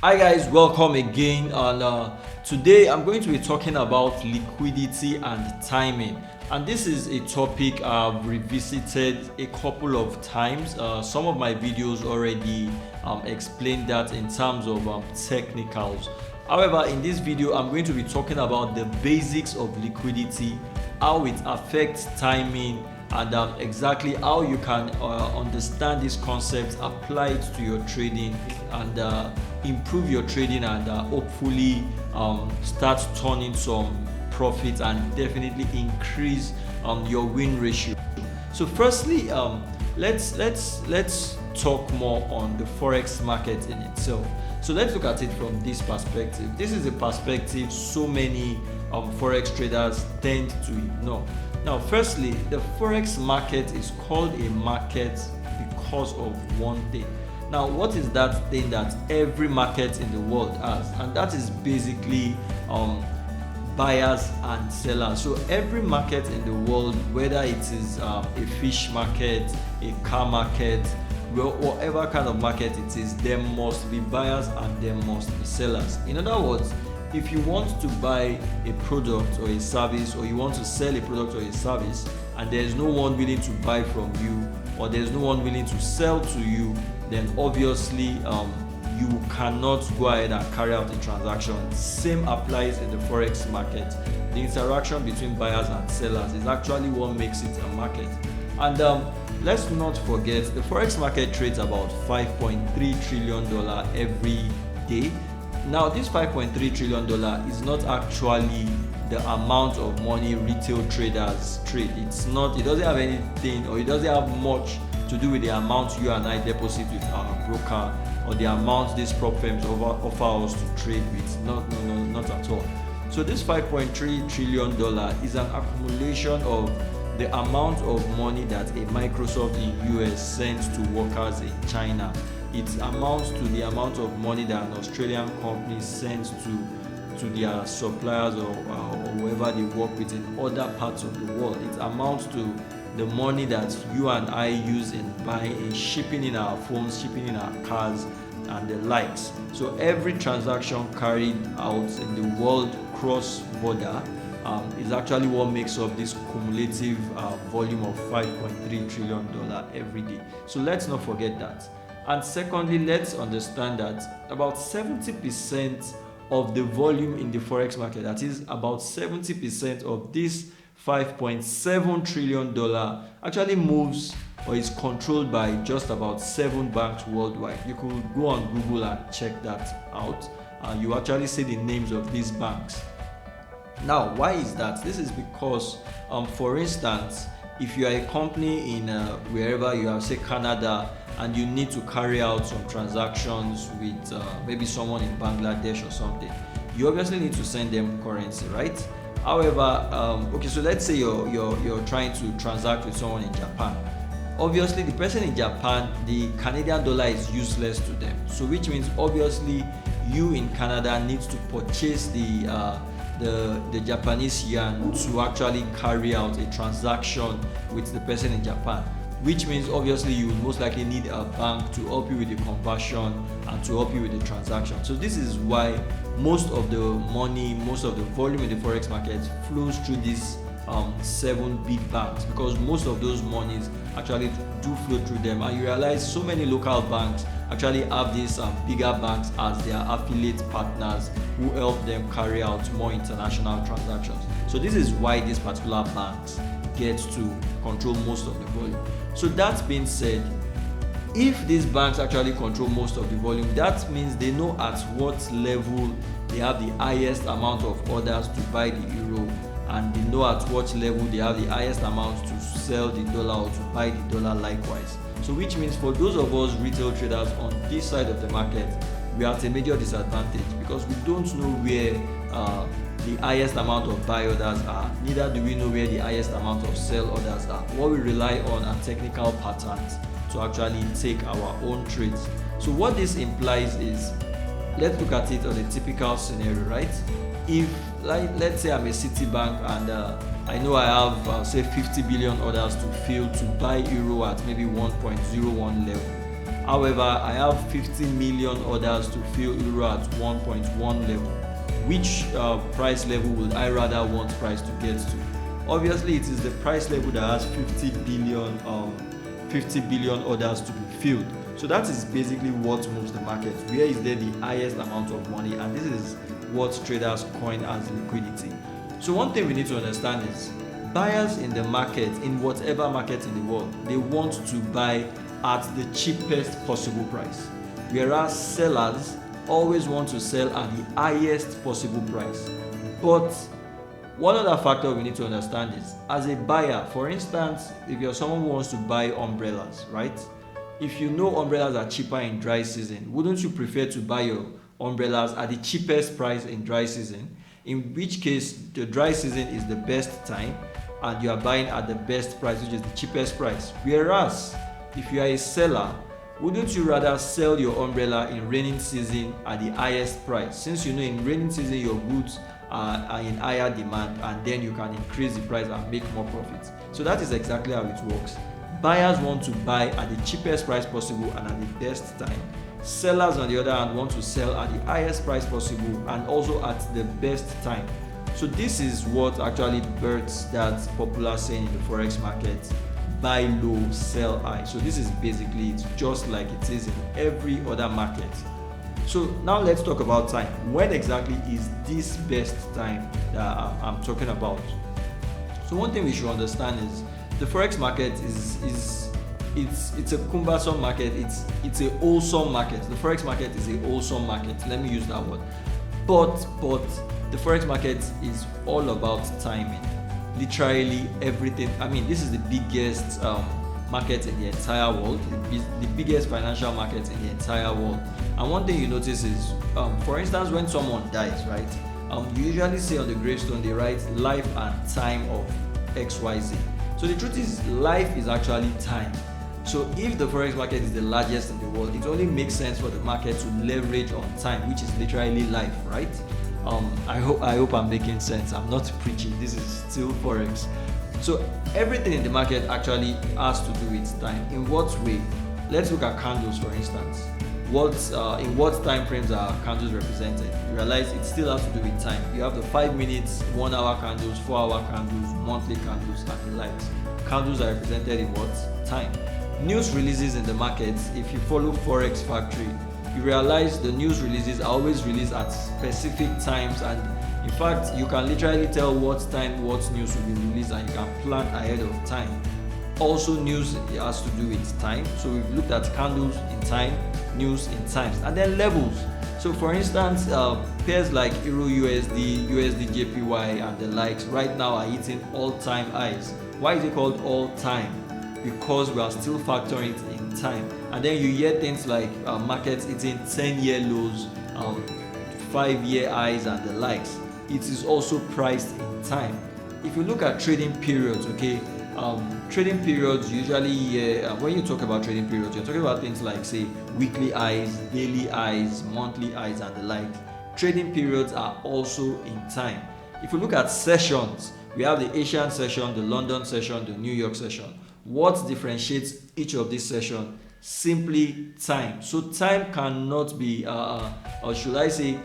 Hi guys, welcome again. And today I'm going to be talking about liquidity and timing. And this is a topic I've revisited a couple of times. Some of my videos already explained that in terms of technicals. However, in this video, I'm going to be talking about the basics of liquidity, how it affects timing, and exactly how you can understand this concept, apply it to your trading, and improve your trading, and hopefully start turning some profit and definitely increase your win ratio. So firstly, let's talk more on the forex market in itself. So let's look at it from this perspective. This is a perspective so many forex traders tend to ignore. Now, firstly, the forex market is called a market because of one thing. Now, what is that thing that every market in the world has? And that is basically buyers and sellers. So every market in the world, whether it is a fish market, a car market, whatever kind of market it is, there must be buyers and there must be sellers. In other words, if you want to buy a product or a service, or you want to sell a product or a service, and there is no one willing to buy from you, or there is no one willing to sell to you, then obviously you cannot go ahead and carry out a transaction. Same applies in the forex market. The interaction between buyers and sellers is actually what makes it a market. And let's not forget, the forex market trades about $5.3 trillion every day. Now, this $5.3 trillion is not actually the amount of money retail traders trade. It doesn't have anything, or it doesn't have much to do with the amount you and I deposit with our broker, or the amount these prop firms offer us to trade with. Not at all. So this $5.3 trillion is an accumulation of the amount of money that a Microsoft in US sends to workers in China. It amounts to the amount of money that an Australian company sends to their suppliers, or whoever they work with in other parts of the world. It amounts to the money that you and I use in buying, in shipping in our phones, shipping in our cars, and the likes. So every transaction carried out in the world cross-border is actually what makes up this cumulative volume of $5.3 trillion every day. So let's not forget that. And secondly, let's understand that about 70% of the volume in the forex market, that is about 70% of this $5.7 trillion, actually moves or is controlled by just about 7 banks worldwide. You could go on Google and check that out, and you actually see the names of these banks. Now, why is that? This is because, for instance, if you are a company in wherever you are, say Canada, and you need to carry out some transactions with maybe someone in Bangladesh or something, you obviously need to send them currency, right? However, okay, so let's say you're trying to transact with someone in Japan. Obviously, the person in Japan, the Canadian dollar is useless to them. So which means obviously you in Canada need to purchase the Japanese yen to actually carry out a transaction with the person in Japan, which means obviously you will most likely need a bank to help you with the conversion and to help you with the transaction. So this is why most of the money, most of the volume in the forex market flows through these 7 big banks, because most of those monies actually do flow through them. And you realize so many local banks actually have these bigger banks as their affiliate partners who help them carry out more international transactions. So this is why these particular banks get to control most of the volume. So that being said, if these banks actually control most of the volume, that means they know at what level they have the highest amount of orders to buy the euro, and they know at what level they have the highest amount to sell the dollar or to buy the dollar likewise. So which means for those of us retail traders on this side of the market, we are at a major disadvantage, because we don't know where the highest amount of buy orders are, neither do we know where the highest amount of sell orders are. What we rely on are technical patterns to actually take our own trades. So what this implies is, let's look at it on a typical scenario, right? If, let's say I'm a Citibank and I know I have say 50 billion orders to fill to buy euro at maybe 1.01 level. However, I have 50 million orders to fill euro at 1.1 level. Which price level would I rather want price to get to? Obviously, it is the price level that has 50 billion orders to be filled. So that is basically what moves the market. Where is there the highest amount of money? And this is what traders coin as liquidity. So one thing we need to understand is buyers in the market, in whatever market in the world, they want to buy at the cheapest possible price, whereas sellers always want to sell at the highest possible price. But one other factor we need to understand is, as a buyer, for instance, if you're someone who wants to buy umbrellas, right? If you know umbrellas are cheaper in dry season, wouldn't you prefer to buy your umbrellas at the cheapest price in dry season? In which case, the dry season is the best time and you are buying at the best price, which is the cheapest price. Whereas, if you are a seller, wouldn't you rather sell your umbrella in raining season at the highest price, since you know in raining season your goods are in higher demand, and then you can increase the price and make more profits? So that is exactly how it works. Buyers want to buy at the cheapest price possible and at the best time. Sellers, on the other hand, want to sell at the highest price possible and also at the best time. So this is what actually births that popular saying in the forex market: buy low, sell high. So this is basically it, just like it is in every other market. So now let's talk about time. When exactly is this best time that I'm talking about? So one thing we should understand is the forex market it's a cumbersome market. It's a wholesome market. The forex market is a wholesome market. Let me use that word. But the forex market is all about timing. Literally everything. I mean, this is the biggest market in the entire world, the biggest financial market in the entire world. And one thing you notice is, for instance, when someone dies, right? You usually see on the gravestone they write life and time of XYZ. So the truth is, life is actually time. So if the forex market is the largest in the world, it only makes sense for the market to leverage on time, which is literally life, right? I hope I'm making sense. I'm not preaching. This is still forex. So everything in the market actually has to do with time. In what way? Let's look at candles, for instance. In what time frames are candles represented? You realize it still has to do with time. You have the 5 minutes, 1 hour candles, 4 hour candles, monthly candles, and the likes. Candles are represented in what? Time. News releases in the markets, if you follow Forex Factory, you realize the news releases are always released at specific times, and in fact you can literally tell what time what news will be released, and you can plan ahead of time. Also, news has to do with time. So we've looked at candles in time, news in times, and then levels. So for instance, pairs like Euro USD, USD JPY, and the likes right now are hitting all-time highs. Why is it called all-time? Because we are still factoring it in time. And then you hear things like markets hitting 10-year lows, 5-year highs, and the likes. It is also priced in time. If you look at trading periods, okay, trading periods usually, when you talk about trading periods, you're talking about things like, say, weekly highs, daily highs, monthly highs, and the like. Trading periods are also in time. If you look at sessions, we have the Asian session, the London session, the New York session. What differentiates each of these sessions? Simply time. So time cannot be, or should I say,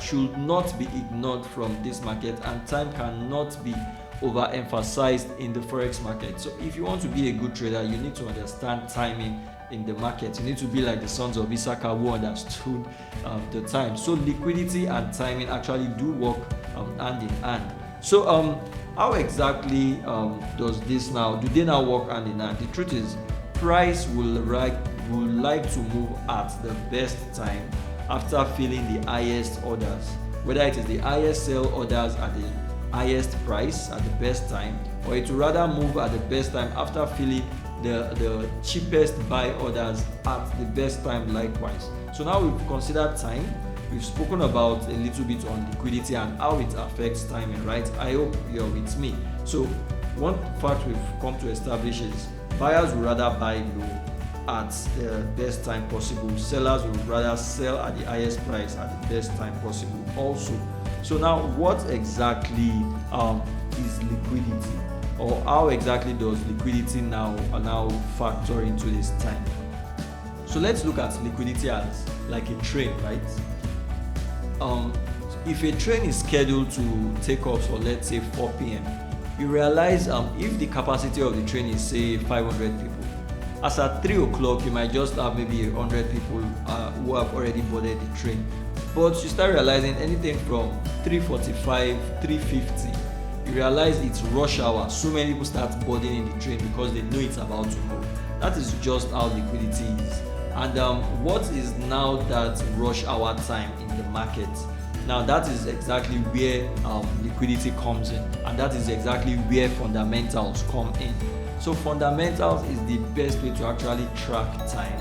should not be ignored from this market, and time cannot be overemphasized in the forex market. So if you want to be a good trader, you need to understand timing in the market. You need to be like the sons of Issachar who understood the time. So liquidity and timing actually do work hand in hand. So how exactly does this now? Do they now work hand in hand? The truth is, price will like to move at the best time after filling the highest orders, whether it is the highest sell orders at the highest price at the best time, or it will rather move at the best time after filling the cheapest buy orders at the best time likewise. So now we've considered time. We've spoken about a little bit on liquidity and how it affects timing, right? I hope you're with me. So one fact we've come to establish is buyers would rather buy low at the best time possible. Sellers would rather sell at the highest price at the best time possible also. So now what exactly is liquidity, or how exactly does liquidity now factor into this time? So let's look at liquidity as like a train, right? If a train is scheduled to take off for, let's say, 4 p.m., you realize if the capacity of the train is, say, 500 people, as at 3 o'clock you might just have maybe 100 people who have already boarded the train. But you start realizing anything from 3:45, 3:50, you realize it's rush hour. So many people start boarding in the train because they know it's about to move. That is just how liquidity is. And what is now that rush hour time in the market? Now that is exactly where liquidity comes in, and that is exactly where fundamentals come in. So fundamentals is the best way to actually track time,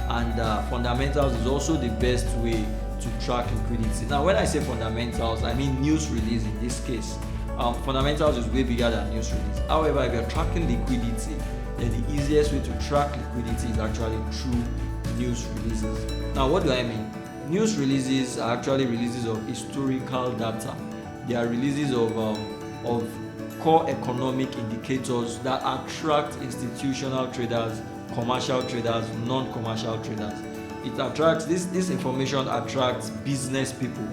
and fundamentals is also the best way to track liquidity. Now when I say fundamentals, I mean news release in this case. Fundamentals is way bigger than news release. However, if you're tracking liquidity, then the easiest way to track liquidity is actually through news releases. Now what do I mean? News releases are actually releases of historical data. They are releases of core economic indicators that attract institutional traders, commercial traders, non-commercial traders. It attracts this information attracts business people.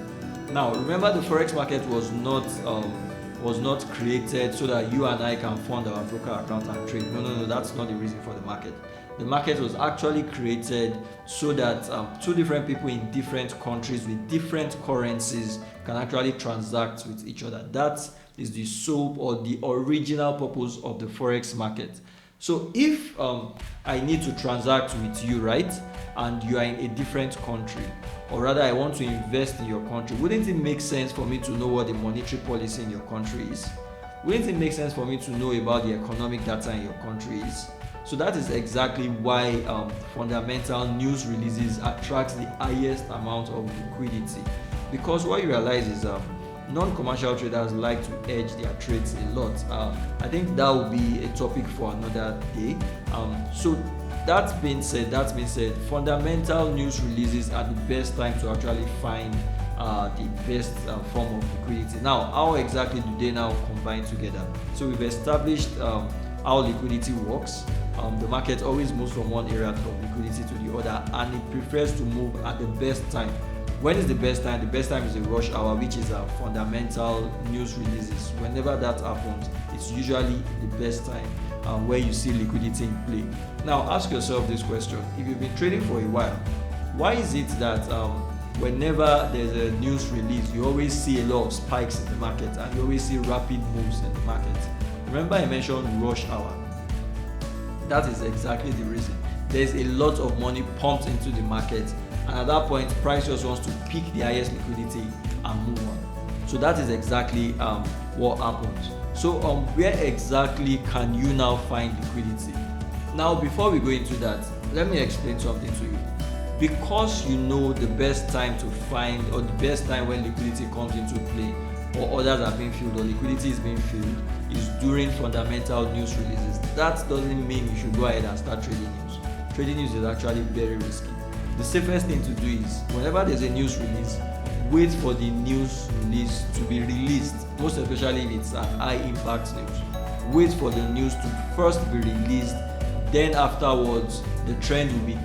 Now remember, the forex market was not created so that you and I can fund our broker account and trade. No, that's not the reason for the market. The market was actually created so that two different people in different countries with different currencies can actually transact with each other. That is the sole or the original purpose of the forex market. So if I need to transact with you, right, and you are in a different country, or rather I want to invest in your country, wouldn't it make sense for me to know what the monetary policy in your country is? Wouldn't it make sense for me to know about the economic data in your country is? So that is exactly why fundamental news releases attract the highest amount of liquidity, because what you realize is non-commercial traders like to hedge their trades a lot. I think that will be a topic for another day. So that being said, fundamental news releases are the best time to actually find the best form of liquidity. Now, how exactly do they now combine together? So we've established how liquidity works. The market always moves from one area of liquidity to the other, and it prefers to move at the best time. When is the best time? The best time is a rush hour, which is fundamental news releases. Whenever that happens, it's usually the best time where you see liquidity in play. Now ask yourself this question: if you've been trading for a while, why is it that whenever there's a news release, you always see a lot of spikes in the market and you always see rapid moves in the market? Remember I mentioned rush hour. That is exactly the reason. There's a lot of money pumped into the market, and at that point price just wants to pick the highest liquidity and move on. So that is exactly what happens. So where exactly can you now find liquidity? Now before we go into that, let me explain something to you. Because you know the best time to find, or the best time when liquidity comes into play, or orders are being filled, or liquidity is being filled, is during fundamental news releases. That doesn't mean you should go ahead and start trading news. Trading news is actually very risky. The safest thing to do is, whenever there's a news release, wait for the news release to be released, most especially if it's an high impact news. Wait for the news to first be released, then afterwards the trend will be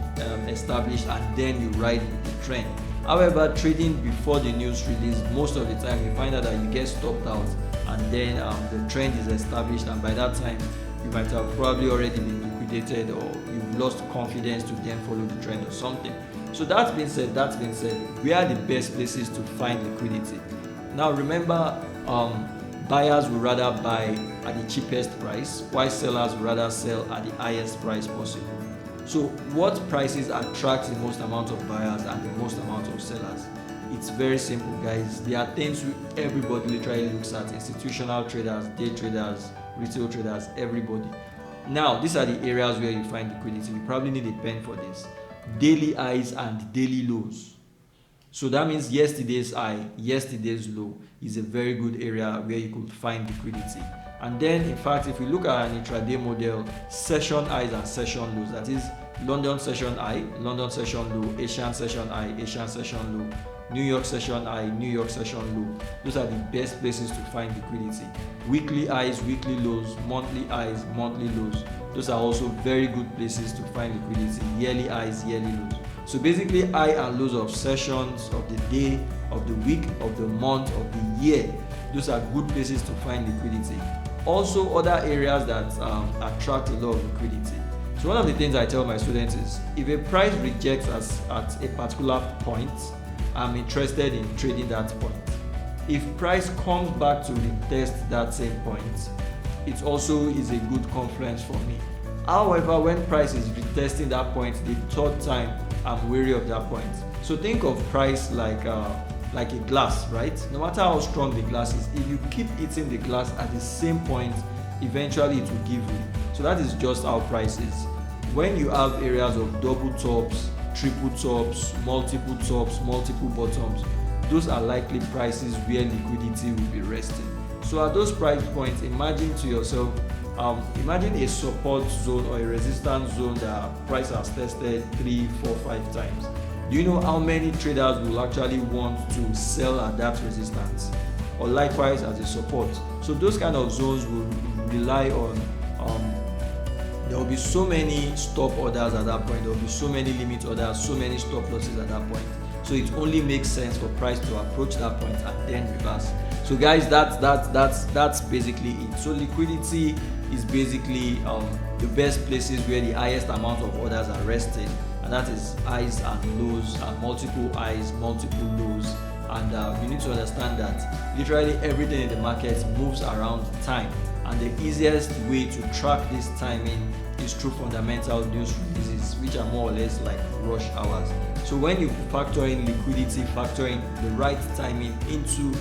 established, and then you ride with the trend. However, trading before the news release, most of the time you find out that you get stopped out, and then the trend is established, and by that time you might have probably already been liquidated, or you've lost confidence to then follow the trend or something. So that being said, where are the best places to find liquidity? Now remember, buyers will rather buy at the cheapest price, while sellers will rather sell at the highest price possible. So what prices attract the most amount of buyers and the most amount of sellers? It's very simple, guys. There are things everybody literally looks at: institutional traders, day traders, retail traders, everybody. Now these are the areas where you find liquidity. You probably need a pen for this. Daily highs and daily lows. So that means yesterday's high, yesterday's low is a very good area where you could find liquidity. And then in fact, if we look at an intraday model, session highs and session lows, that is London session high, London session low, Asian session high, Asian session low, New York session high, New York session low. Those are the best places to find liquidity. Weekly highs, weekly lows, monthly highs, monthly lows. those are also very good places to find liquidity. Yearly highs, yearly lows. So basically, high and lows of sessions, of the day, of the week, of the month, of the year, those are good places to find liquidity. Also, other areas that attract a lot of liquidity. So one of the things I tell my students is, if a price rejects us at a particular point, I'm interested in trading that point. If price comes back to retest that same point, it also is a good confluence for me. However, when price is retesting that point the third time, I'm wary of that point. So think of price like a glass, right? No matter how strong the glass is, if you keep hitting the glass at the same point, eventually it will give way. So that is just how price is. When you have areas of double tops, triple tops, multiple bottoms, those are likely prices where liquidity will be resting. So at those price points, imagine to yourself, imagine a support zone or a resistance zone that price has tested 3, 4, 5 times. Do you know how many traders will actually want to sell at that resistance? Or likewise as a support. So those kind of zones will rely on, there will be so many stop orders at that point, there will be so many limit orders, so many stop losses at that point. So it only makes sense for price to approach that point and then reverse. So guys, that's basically it. So liquidity is basically the best places where the highest amount of orders are resting, and that is highs and lows, and multiple highs, multiple lows. And you need to understand that literally everything in the market moves around time, and the easiest way to track this timing is through fundamental news releases, which are more or less like rush hours. So when you factor in liquidity, factor in the right timing into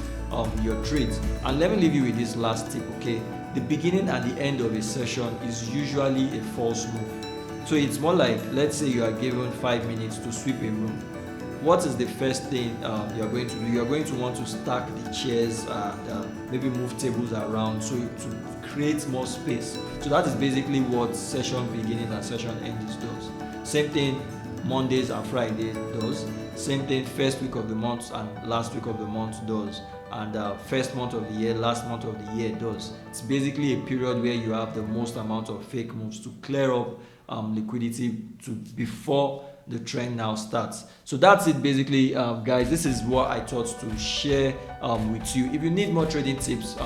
your trades. And let me leave you with this last tip, okay? The beginning and the end of a session is usually a false move. So it's more like, let's say you are given 5 minutes to sweep a room. What is the first thing you're going to do? You're going to want to stack the chairs and maybe move tables around so to create more space. So that is basically what session beginning and session endings does. Same thing Mondays and Fridays does. Same thing first week of the month and last week of the month does. And first month of the year, last month of the year does. It's basically a period where you have the most amount of fake moves to clear up liquidity to before the trend now starts. So that's it basically, guys. This is what I thought to share with you. If you need more trading tips,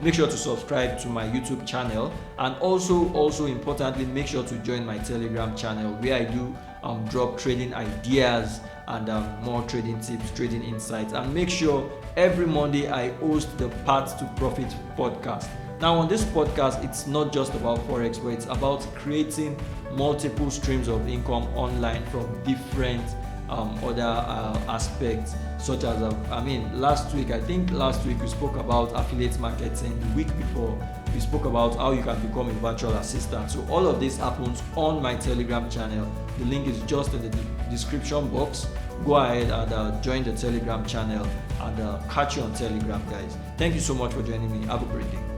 make sure to subscribe to my YouTube channel, and also importantly, make sure to join my Telegram channel where I do drop trading ideas and more trading tips, trading insights. And make sure every Monday I host the Path to Profit podcast. Now on this podcast, it's not just about Forex, but it's about creating multiple streams of income online from different other aspects, such as last week we spoke about affiliate marketing. The week before we spoke about how you can become a virtual assistant. So all of this happens on my Telegram channel. The link is just in the description box. Go ahead and join the Telegram channel, and catch you on Telegram, guys. Thank you so much for joining me. Have a great day.